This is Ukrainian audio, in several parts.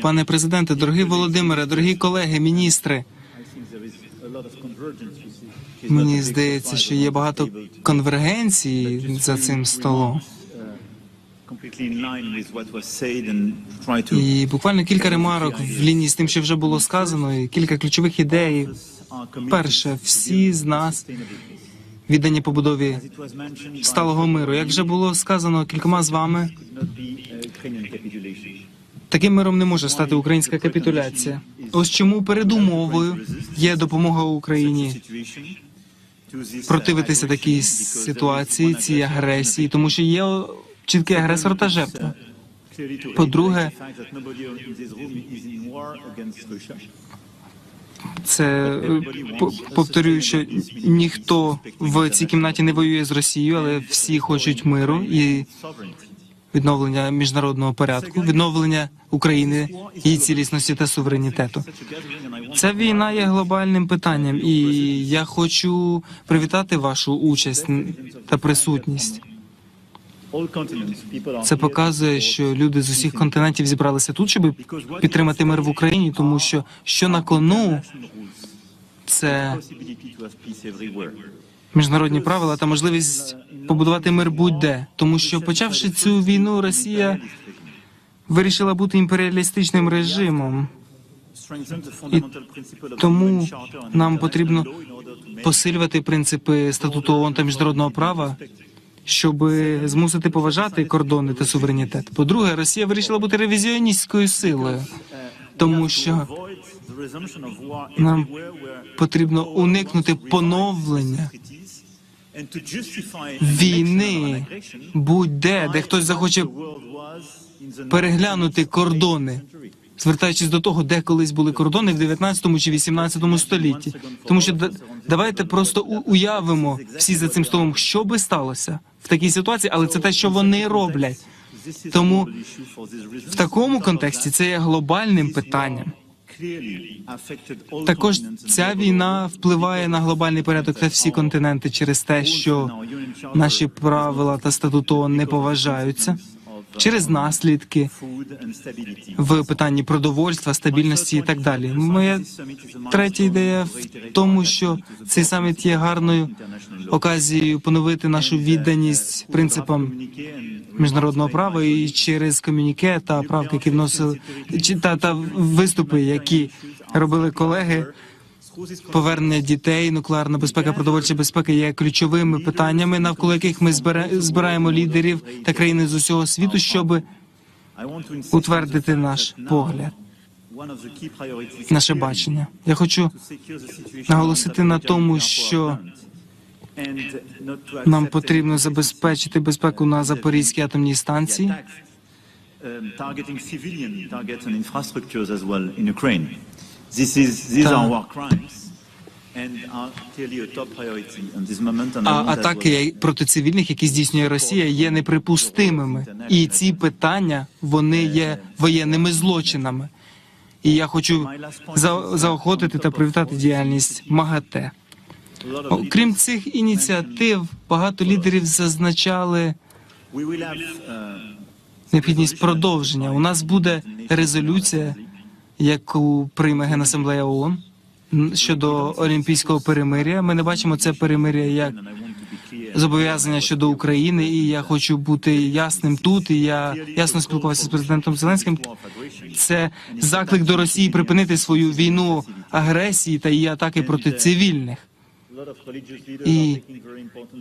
Пане президенте, дорогий Володимире, дорогі колеги, міністри, мені здається, що є багато конвергенції за цим столом. І буквально кілька ремарок в лінії з тим, що вже було сказано, і кілька ключових ідей. Перше, всі з нас віддані побудові сталого миру. Як вже було сказано кількома з вами, таким миром не може стати українська капітуляція. Ось чому передумовою є допомога Україні противитися такій ситуації, цій агресії, тому що є чіткий агресор та жертва. По-друге, це, повторюю, що ніхто в цій кімнаті не воює з Росією, але всі хочуть миру і відновлення міжнародного порядку, відновлення України, її цілісності та суверенітету. Ця війна є глобальним питанням, і я хочу привітати вашу участь та присутність. Це показує, що люди з усіх континентів зібралися тут, щоб підтримати мир в Україні, тому що на кону – це міжнародні правила та можливість побудувати мир будь-де. Тому що, почавши цю війну, Росія вирішила бути імперіалістичним режимом. І тому нам потрібно посилювати принципи статуту ООН та міжнародного права, щоб змусити поважати кордони та суверенітет. По-друге, Росія вирішила бути ревізіоністською силою, тому що нам потрібно уникнути поновлення війни будь-де, де хтось захоче переглянути кордони, звертаючись до того, де колись були кордони в 19 чи 18 столітті. Тому що давайте просто уявимо всі за цим столом, що би сталося в такій ситуації, але це те, що вони роблять. Тому в такому контексті це є глобальним питанням. Також ця війна впливає на глобальний порядок та всі континенти через те, що наші правила та статут ООН не поважаються, через наслідки в питанні продовольства, стабільності і так далі. Моя третя ідея в тому, що цей саміт є гарною оказією поновити нашу відданість принципам міжнародного права і через комюніке та правки, які вносили, та виступи, які робили колеги. Повернення дітей, нуклеарна безпека, продовольча безпека є ключовими питаннями, навколо яких ми збираємо лідерів та країни з усього світу, щоб утвердити наш погляд, наше бачення. Я хочу наголосити на тому, що нам потрібно забезпечити безпеку на Запорізькій атомній станції. Атаки проти цивільних, які здійснює Росія, є неприпустимими. І ці питання, вони є воєнними злочинами. І я хочу заохотити та привітати діяльність МАГАТЕ. Окрім цих ініціатив, багато лідерів зазначали необхідність продовження. У нас буде резолюція, яку прийме Генасамблея ООН щодо олімпійського перемир'я. Ми не бачимо це перемир'я як зобов'язання щодо України, і я хочу бути ясним тут, і я ясно спілкувався з президентом Зеленським. Це заклик до Росії припинити свою війну агресії та її атаки проти цивільних. І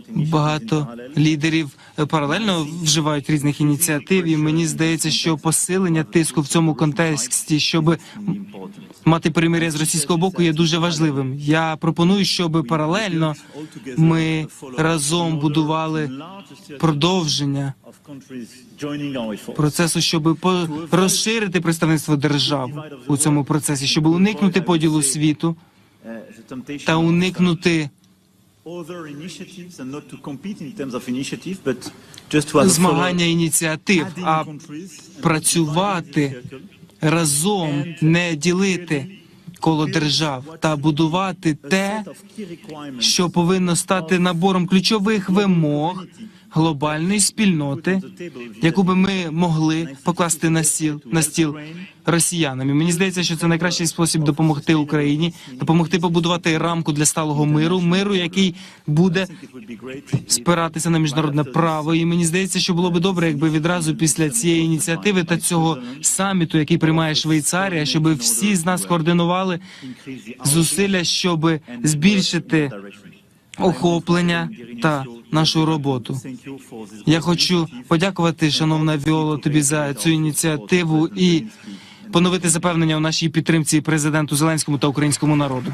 багато лідерів паралельно вживають різних ініціатив, і мені здається, що посилення тиску в цьому контексті, щоб мати перемир'я з російського боку, є дуже важливим. Я пропоную, щоб паралельно ми разом будували продовження процесу, щоб розширити представництво держав у цьому процесі, щоб уникнути поділу світу та уникнути змагання ініціатив, а працювати разом, не ділити коло держав та будувати те, що повинно стати набором ключових вимог глобальної спільноти, яку би ми могли покласти на стіл росіянам. І мені здається, що це найкращий спосіб допомогти Україні, допомогти побудувати рамку для сталого миру, який буде спиратися на міжнародне право. І мені здається, що було би добре, якби відразу після цієї ініціативи та цього саміту, який приймає Швейцарія, щоб всі з нас координували зусилля, щоб збільшити охоплення та нашу роботу. Я хочу подякувати, шановна Віоло, тобі за цю ініціативу і поновити запевнення у нашій підтримці президенту Зеленському та українському народу.